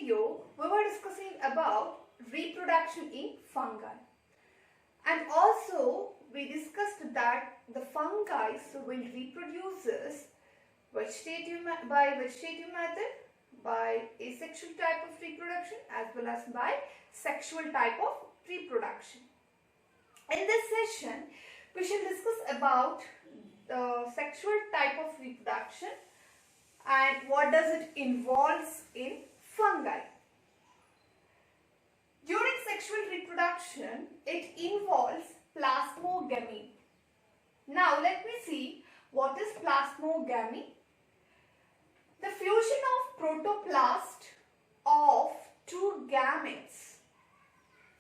video, we were discussing about reproduction in fungi. And also, we discussed that the fungi will reproduce by vegetative method, by asexual type of reproduction as well as by sexual type of reproduction. In this session, we shall discuss about the sexual type of reproduction and what does it involves in fungi. During sexual reproduction, it involves plasmogamy. Now let me see what is plasmogamy. The fusion of protoplast of two gametes,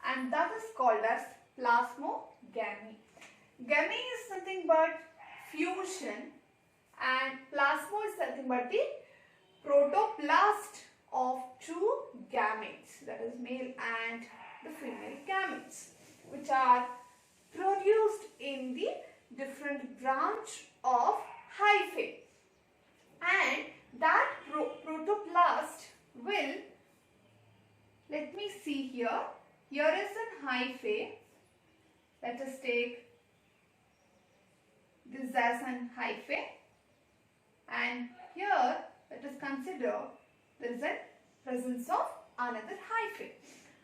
and that is called as plasmogamy. Gamy is nothing but fusion and plasmo is nothing but the protoplast of two gametes, that is male and the female gametes, which are produced in the different branch of hyphae, and that protoplast will, let me see here is an hyphae. Let us take this as an hyphae, and here let us consider there is a presence of another hyphae,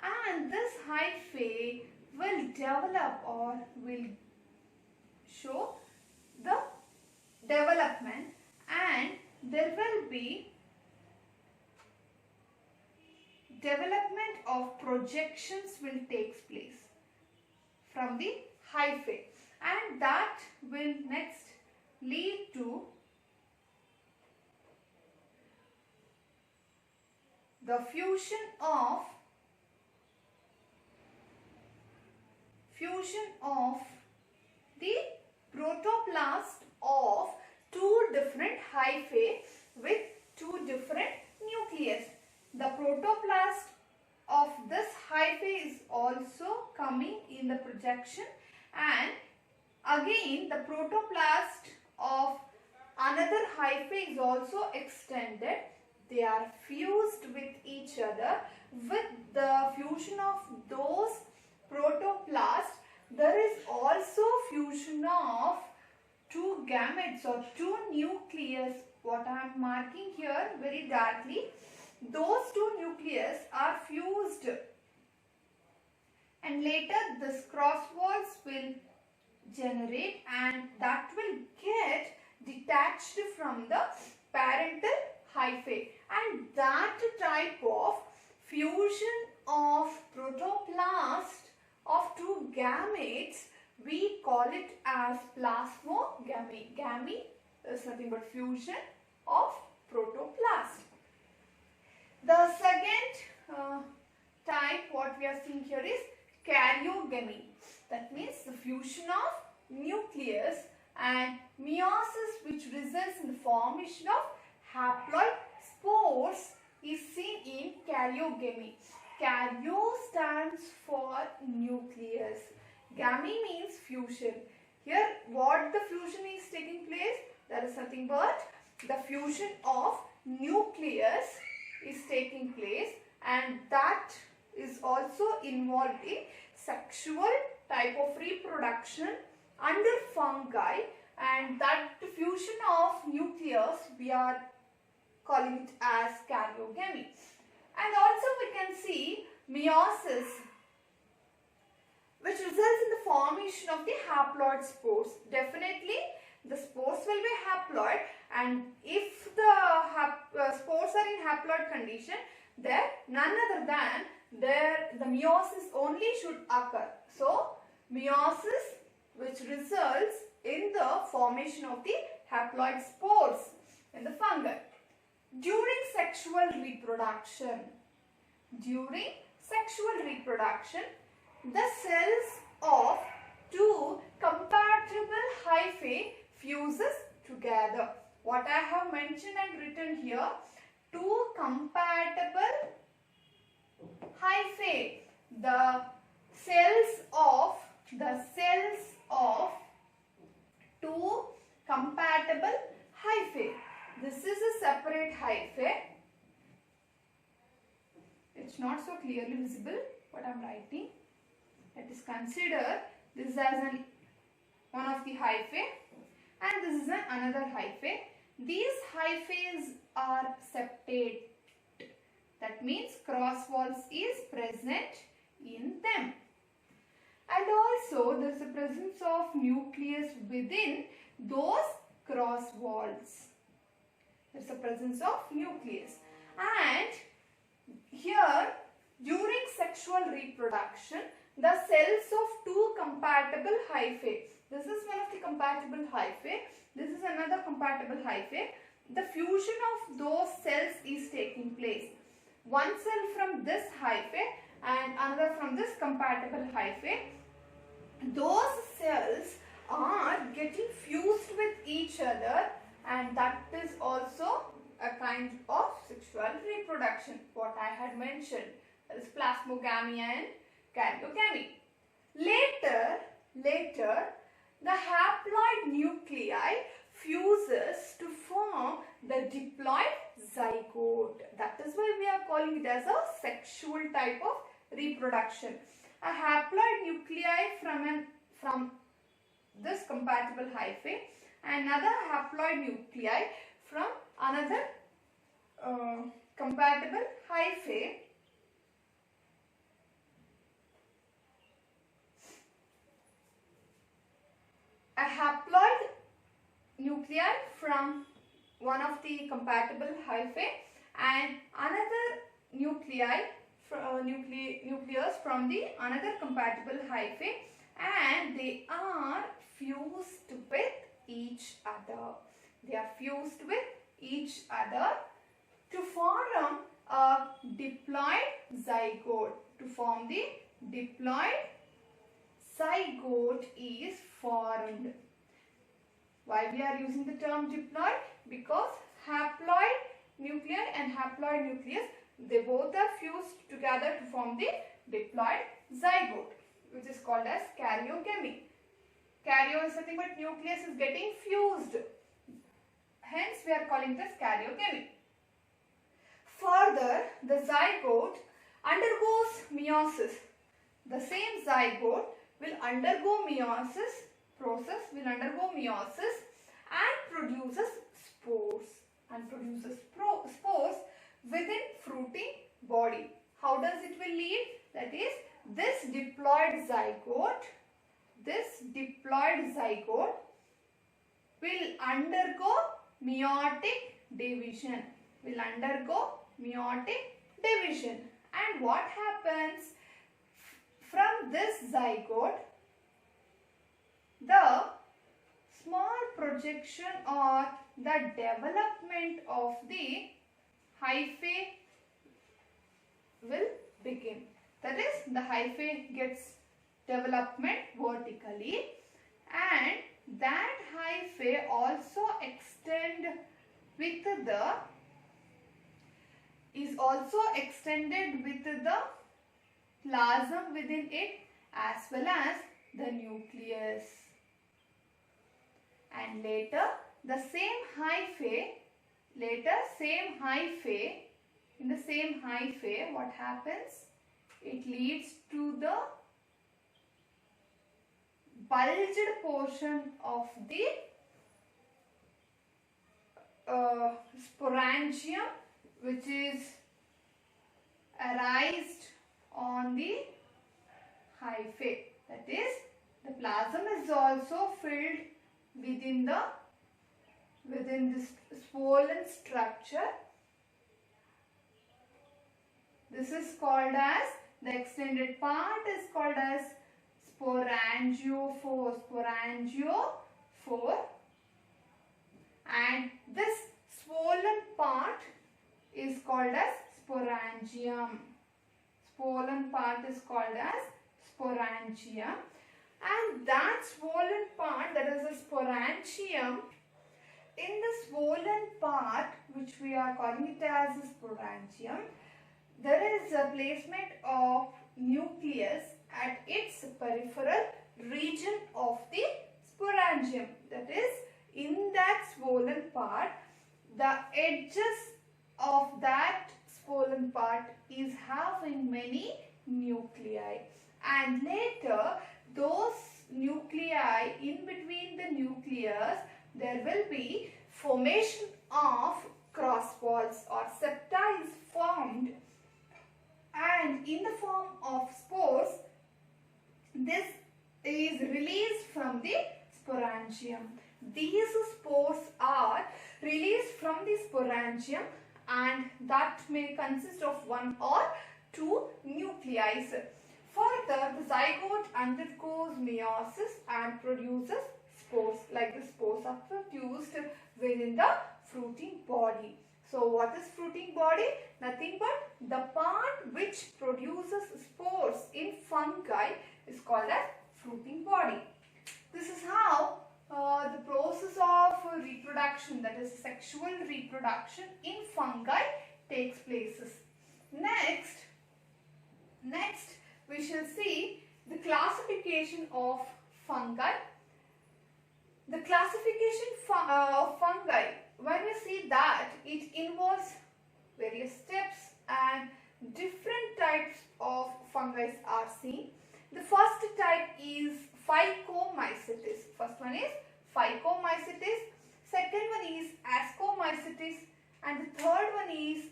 and this hyphae will develop or will show the development, and there will be development of projections will take place from the hyphae, and that will next lead to the fusion of the protoplast of two different hyphae with two different nucleus. The protoplast of this hyphae is also coming in the projection, and again the protoplast of another hyphae is also extended. They are fused with each other. With the fusion of those protoplasts, there is also fusion of two gametes or two nucleus. What I am marking here very darkly, those two nucleus are fused, and later this cross walls will generate, and that will get detached from the parental hyphae, and that type of fusion of protoplast of two gametes, we call it as plasmogamy. Gamy is nothing but fusion of protoplast. The second type what we are seeing here is karyogamy. That means the fusion of nucleus and meiosis, which results in the formation of haploid spores, is seen in karyogamy. Karyo stands for nucleus. Gamy means fusion. Here what the fusion is taking place? That is nothing but the fusion of nucleus is taking place, and that is also involved in sexual type of reproduction under fungi, and that fusion of nucleus we are calling it as karyogamy. And also we can see meiosis, which results in the formation of the haploid spores. Definitely the spores will be haploid, and if the spores are in haploid condition, then none other than the meiosis only should occur. So meiosis, which results in the formation of the haploid spores in the fungi. During sexual reproduction, the cells of two compatible hyphae fuses together. What I have mentioned and written here, two compatible hyphae, the cells of two compatible hyphae. This is a separate hyphae, It's not so clearly visible what I am writing. Let us consider this as one of the hyphae and this is another hyphae. These hyphae are septate. That means cross walls is present in them. And also there is the presence of nucleus within those cross walls. There is the presence of nucleus. And here during sexual reproduction, the cells of two compatible hyphae. This is one of the compatible hyphae. This is another compatible hyphae. The fusion of those cells is taking place. One cell from this hyphae and another from this compatible hyphae. Those cells are getting fused with each other, and that is also a kind of sexual reproduction, what I had mentioned. That is plasmogamy and karyogamy. Later, the haploid nuclei fuses to form the diploid zygote. That is why we are calling it as a sexual type of reproduction. A haploid nuclei from this compatible hyphae, another haploid nuclei from another compatible hyphae. A haploid nuclei from one of the compatible hyphae and another nucleus from the another compatible hyphae, and they are fused with each other. They are fused with each other to form a diploid zygote. To form the diploid zygote is formed. Why we are using the term diploid? Because haploid nuclei and haploid nucleus, they both are fused together to form the diploid zygote, which is called as karyogamy. Karyo is nothing but nucleus is getting fused. Hence we are calling it as karyogamy. Further, the zygote undergoes meiosis. The same zygote will undergo meiosis process, and produces spores. Spores within fruiting body. How does it will lead? That is, this diploid zygote will undergo meiotic division. And what happens? From this zygote, the small projection or the development of the hyphae will begin. That is, the hyphae gets development vertically, and that hyphae also is also extended with the plasm within it as well as the nucleus. And later in the same hyphae, what happens? It leads to the bulged portion of the sporangium, which is arised on the hyphae. That is, the plasm is also filled within this swollen structure. This is called as, the extended part is called as sporangiophore. And this swollen part is called as sporangium. And that swollen part, that is the sporangium, in the swollen part, which we are calling it as a sporangium, there is a placement of nucleus at its peripheral region of the sporangium. That is, in that swollen part, the edges of that swollen carbon part is having many nuclei, and later those nuclei, in between the nucleus there will be formation of cross walls or septa is formed, and in the form of spores this is released from the sporangium. These spores are released from the sporangium and that may consist of one or two nuclei. Further, the zygote undergoes meiosis and produces spores. Like the spores are produced within the fruiting body. So what is fruiting body? Nothing but the part which produces spores in fungi is called as fruiting body. This is how the process of reproduction, that is sexual reproduction in fungi, takes places. Next we shall see the classification of fungi. The classification of fungi, when we see that, it involves various steps and different types of fungi are seen. The first type is Phycomycetes. First one is Phycomycetes, second one is Ascomycetes, and the third one is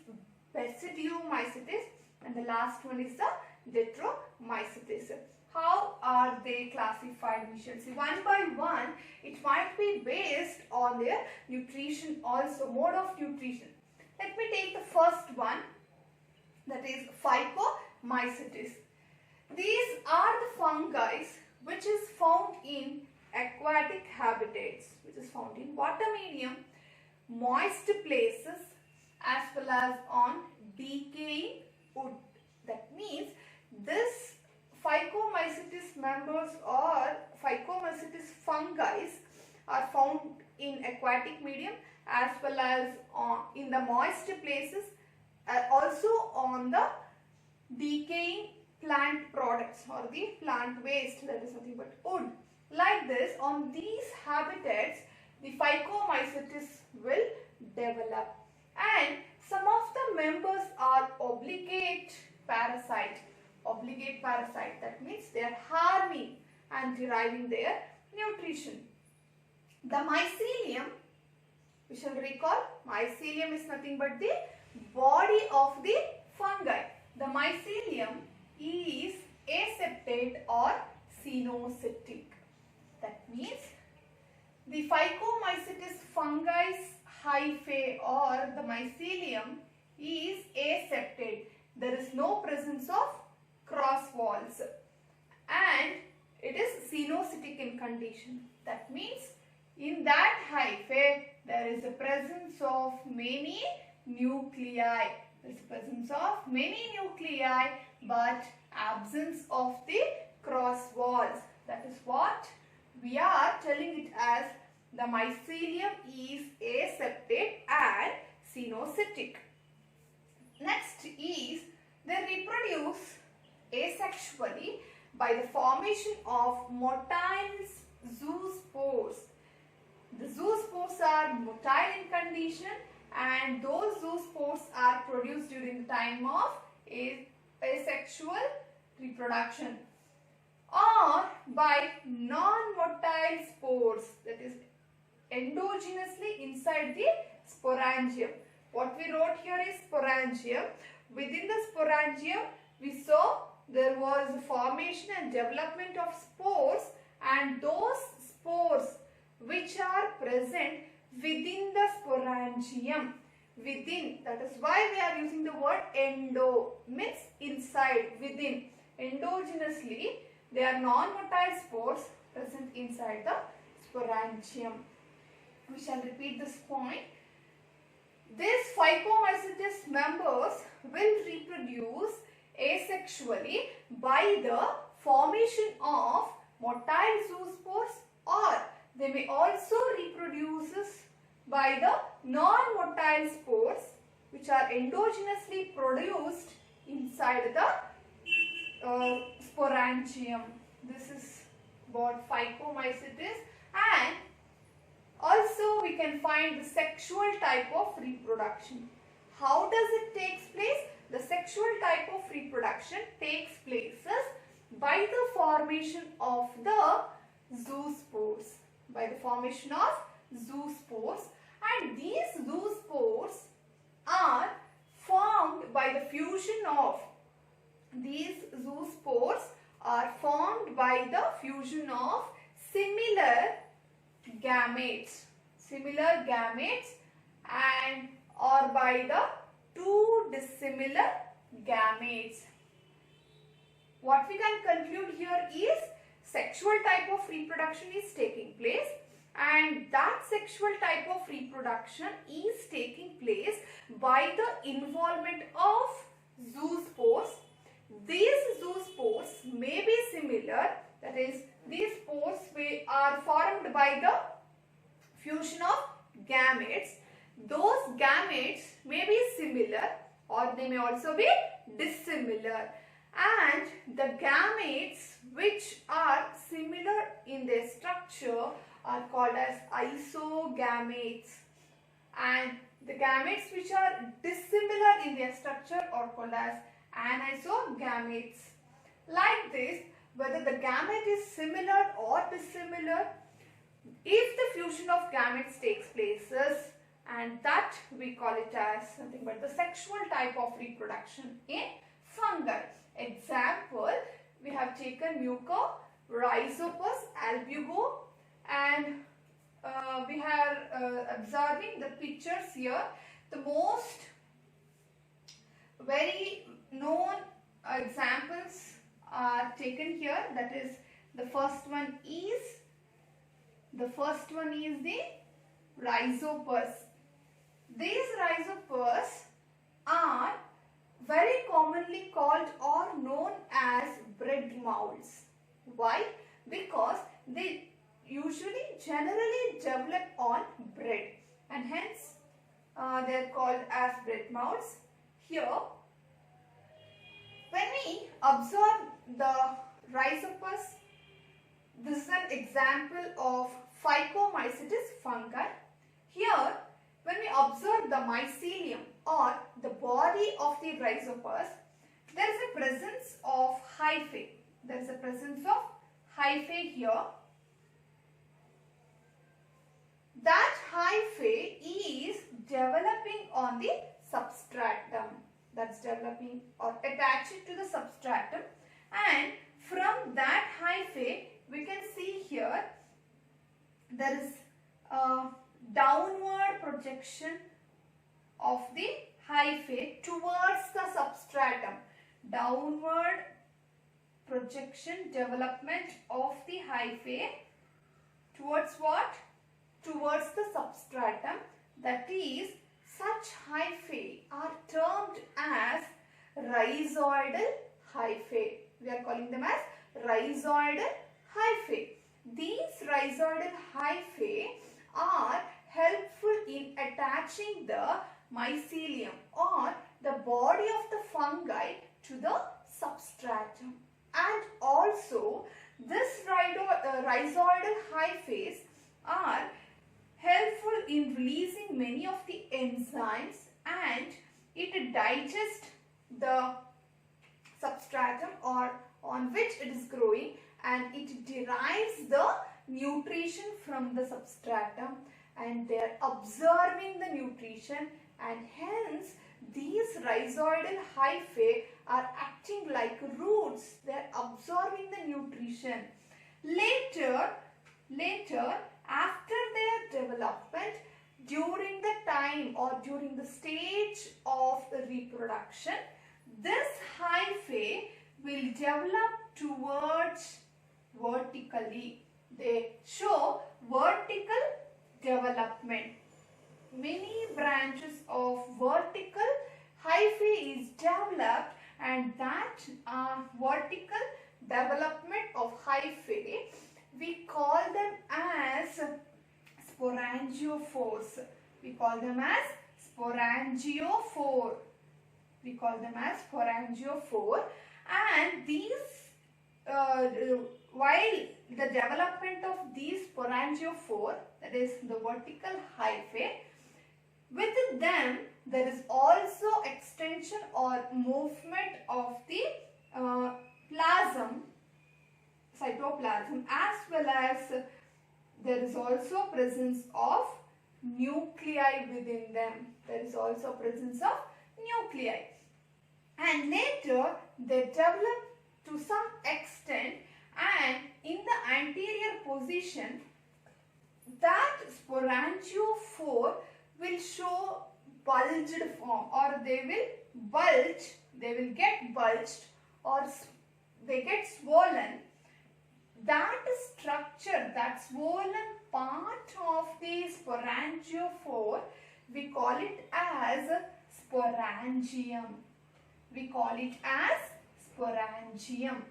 Basidiomycetes, and the last one is the Detromycetes. How are they classified? We shall see one by one. It might be based on their nutrition also, mode of nutrition. Let me take the first one, that is Phycomycetes. These are the fungi which is found in aquatic habitats, which is found in water medium, moist places, as well as on decaying wood. That means this Phycomycetes members or Phycomycetes fungi are found in aquatic medium as well as in the moist places, also on the decaying plant products or the plant waste, that is nothing but wood. Like this, on these habitats the Phycomycetes will develop, and some of the members are obligate parasite. That means they are harming and deriving their nutrition. The mycelium, we shall recall, mycelium is nothing but the body of the fungi. The mycelium is aseptate or cenocytic. That means the Phycomycetes fungi hyphae or the mycelium is aseptate. There is no presence of cross walls and it is cenocytic in condition. That means in that hyphae there is a presence of many nuclei. There is presence of many nuclei but absence of the cross walls. That is what we are telling it as the mycelium is aseptate and cenocytic. Next is they reproduce asexually by the formation of motile zoospores. The zoospores are motile in condition and those zoospores are produced during the time of asexual reproduction, or by non-motile spores, that is endogenously inside the sporangium. What we wrote here is sporangium. Within the sporangium we saw there was formation and development of spores, and those spores which are present within the sporangium, within, that is why we are using the word endo, means inside, within. Endogenously they are non-motile spores present inside the sporangium. We shall repeat this point. These Phycomycetes members will reproduce asexually by the formation of motile zoospores, or they may also reproduce by the non-motile spores which are endogenously produced inside the sporangium. This is about Phycomycetes, and also we can find the sexual type of reproduction. How does it take place? The places by the formation of the zoospores. By the formation of zoospores, and these zoospores are formed by the fusion of similar gametes and or by the two dissimilar gametes. What we can conclude here is sexual type of reproduction is taking place, and that sexual type of reproduction is taking place by the involvement of zoospores. These zoospores may be similar, that is, these spores are formed by the fusion of gametes. Those gametes may be similar or they may also be dissimilar, and the gametes which are similar in their structure are called as isogametes, and the gametes which are dissimilar in their structure are called as anisogametes. Like this, whether the gamete is similar or dissimilar, if the fusion of gametes takes places, and that we call it as nothing but the sexual type of reproduction in fungi. Example, we have taken Muco, Rhizopus, Albugo, and we are observing the pictures here. The most very known examples are taken here. That is, the first one is the Rhizopus. These Rhizopus are very commonly called or known as bread molds. Why? Because they generally develop on bread, and hence they are called as bread molds. Here, when we observe the Rhizopus, this is an example of Phycomycetes fungi. Here, when we observe the mycelium or the body of the Rhizopus, there is a presence of hyphae. There is a presence of hyphae here. That hyphae is developing on the substratum. That's developing or attaching to the substratum, and from that hyphae we can see here there is a downward projection of the hyphae towards the substratum. Downward projection, development of the hyphae towards what? Towards the substratum. That is, such hyphae are termed as rhizoidal hyphae. We are calling them as rhizoidal hyphae. These rhizoidal hyphae are helpful in attaching the mycelium or the body of the fungi to the substratum. And also, this rhizoidal hyphae are helpful in releasing many of the enzymes, and it digests the substratum or on which it is growing, and it derives the nutrition from the substratum, and they are absorbing the nutrition, and hence these rhizoidal hyphae are acting like roots. They are absorbing the nutrition. Later, after their development, during the time or during the stage of the reproduction, this hyphae will develop towards vertically. They show vertical development. Many branches of vertical hyphae is developed, and that vertical development of hyphae, we call them as sporangiophores. We call them as sporangiophore. And these, while the development of these sporangiophore, that is the vertical hyphae, within them there is also extension or movement of the plasm, cytoplasm, as well as there is also presence of nuclei within them. There is also presence of nuclei. And later they develop to some extent, and in the anterior position that sporangiophore will show bulged form, or they will bulge, they will get bulged, or they get swollen. That structure, that swollen part of the sporangiophore, we call it as sporangium. We call it as sporangium.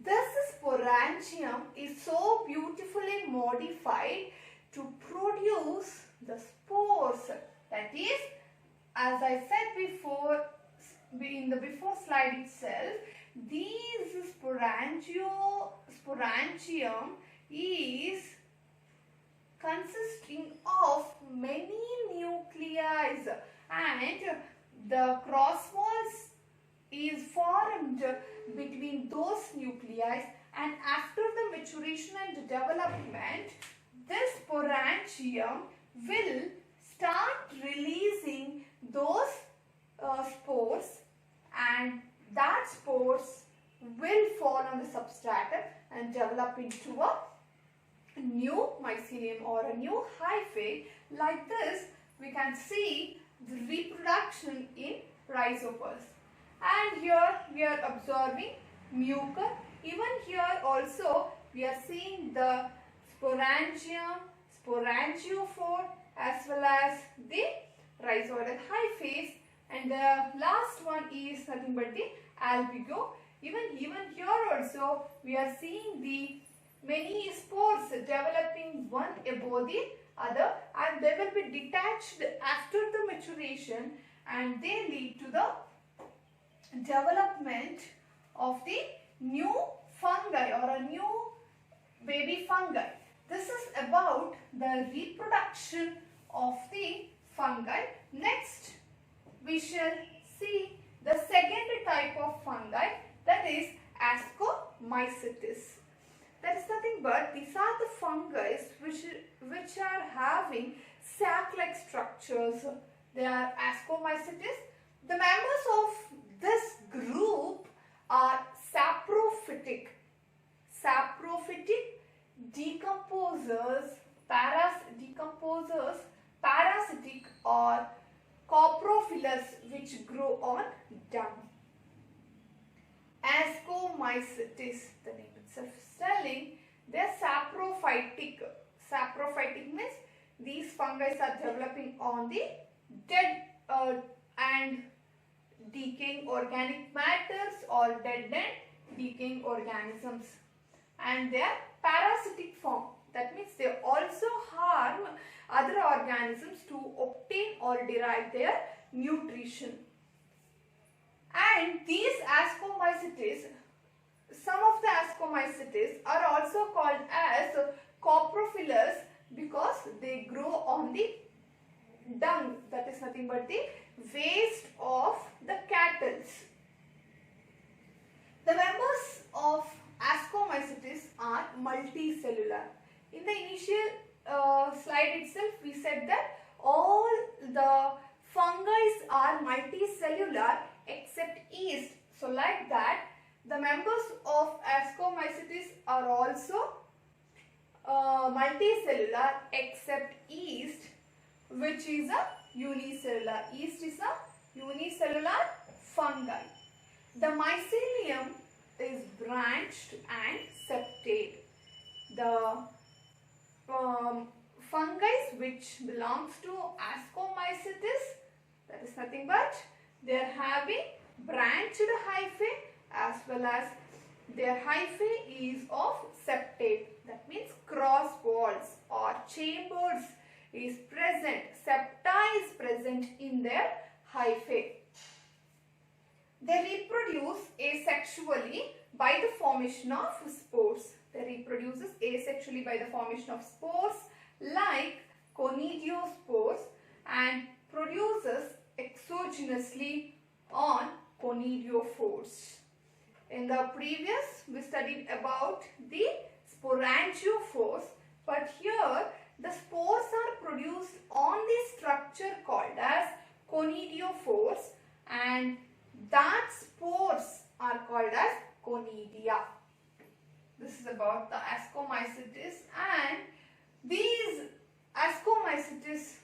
This sporangium is so beautifully modified to produce the spores. That is, as I said before, in the before slide itself, these sporangium is consisting of many nuclei, and the cross walls is formed between those nuclei, and after the maturation and development, this sporangium will start releasing those spores, and that spores will fall on the substratum and develop into a new mycelium or a new hyphae. Like this, we can see the reproduction in rhizopods. And here we are observing mucor. Even here also we are seeing the sporangium, sporangiophore, as well as the rhizoidal hyphae. And the last one is nothing but the albugo. Even here also we are seeing the many spores developing one above the other, and they will be detached after the maturation, and they lead to the development of the new fungi or a new baby fungi. This is about the reproduction of the fungi. Next, we shall see the second type of fungi, that is Ascomycetes. That is nothing but these are the fungi which are having sac-like structures. They are Ascomycetes. The members of this group are saprophytic, decomposers, parasitic, or coprophilous, which grow on dung. Ascomycetes, the name itself is telling, they are saprophytic. Saprophytic means these fungi are developing on the dead and decaying organic matters or dead and decaying organisms, and they are parasitic form. That means they also harm other organisms to obtain or derive their nutrition. And these Ascomycetes, some of the Ascomycetes are also called as coprophilous because they grow on the dung, that is nothing but the waste of the cattle. The members of Ascomycetes are multicellular. In the initial slide itself, we said that all the fungi are multicellular except yeast. So like that, the members of Ascomycetes are also multicellular except yeast, which is a unicellular. Yeast is a unicellular fungi. The mycelium is branched and septate. The fungi which belongs to Ascomycetes, that is nothing but they are having branched hyphae, as well as their hyphae is of septate. That means cross walls or chambers is present, septa is present in their hyphae. They reproduce asexually by the formation of spores. They reproduce asexually by the formation of spores like conidiospores, and produces exogenously on conidiophores. In the previous we studied about the sporangiophores, but here the spores are produced on the structure called as conidiophores, and that spores are called as conidia. This is about the Ascomycetes, and these Ascomycetes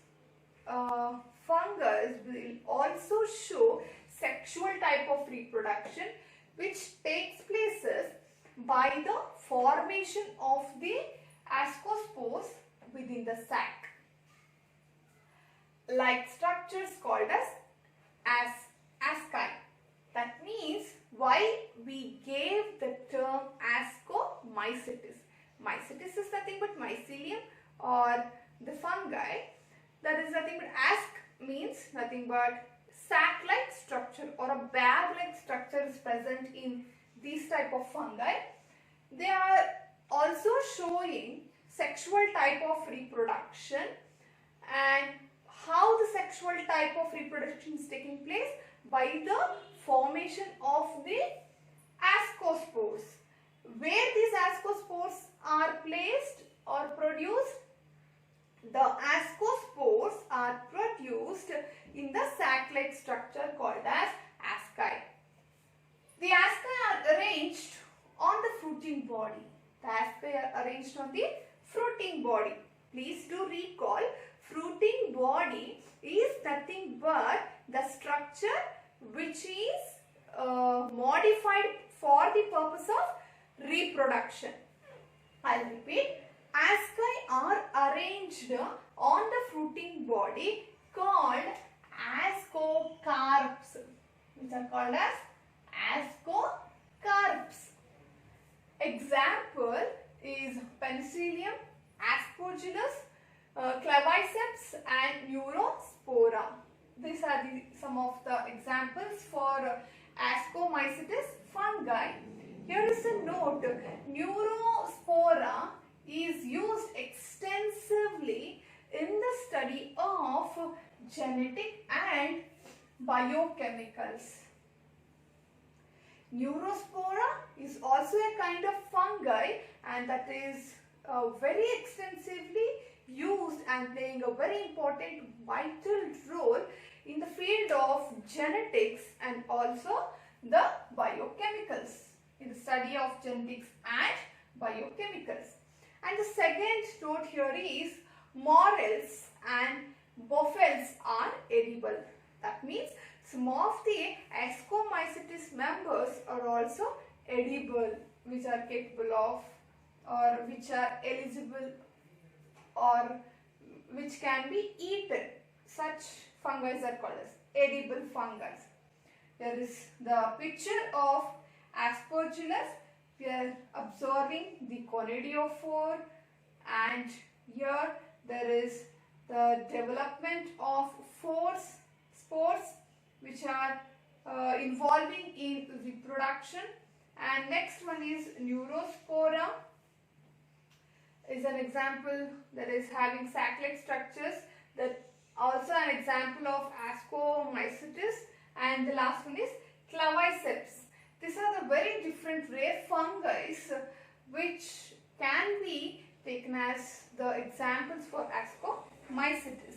fungus will also show sexual type of reproduction which takes places by the formation of the ascospores within the sac, like structures called as asci. That means why we gave the term Ascomycetes. Mycetes is nothing but mycelium or the fungi. That is nothing but asc means nothing but sac-like structure or a bag-like structure is present in these type of fungi. They are also showing sexual type of reproduction, and how the sexual type of reproduction is taking place by the formation of the ascospores. Where these ascospores are placed or produced? The ascospores are produced in the sac-like structure called as asci. The asci are arranged on the fruiting body. The asci are arranged on the fruiting body. Please do recall, fruiting body is nothing but the structure which is modified for the purpose of reproduction. I will repeat. Asci are arranged on the fruiting body called ascocarps, which are called as ascocarps. Example is Penicillium, Aspergillus, Claviceps and Neurospora. These are some of the examples for Ascomycetes fungi. Here is a note, Neurospora is used extensively in the study of genetic and biochemicals. Neurospora is also a kind of fungi, and that is very extensively used and playing a very important vital role in the field of genetics and also the biochemicals, in the study of genetics and biochemicals. And the second note here is morels and bophels are edible. That means some of the Ascomycetes members are also edible, which are capable of or which are eligible or which can be eaten. Such fungi are called as edible fungi. There is the picture of Aspergillus. We are observing the conidiophore, and here there is the development of spores which are involving in reproduction. And next one is Neurospora, is an example that is having sac-like structures, that also an example of Ascomycetes. And the last one is Claviceps. These are the very different rare fungi which can be taken as the examples for Ascomycetes.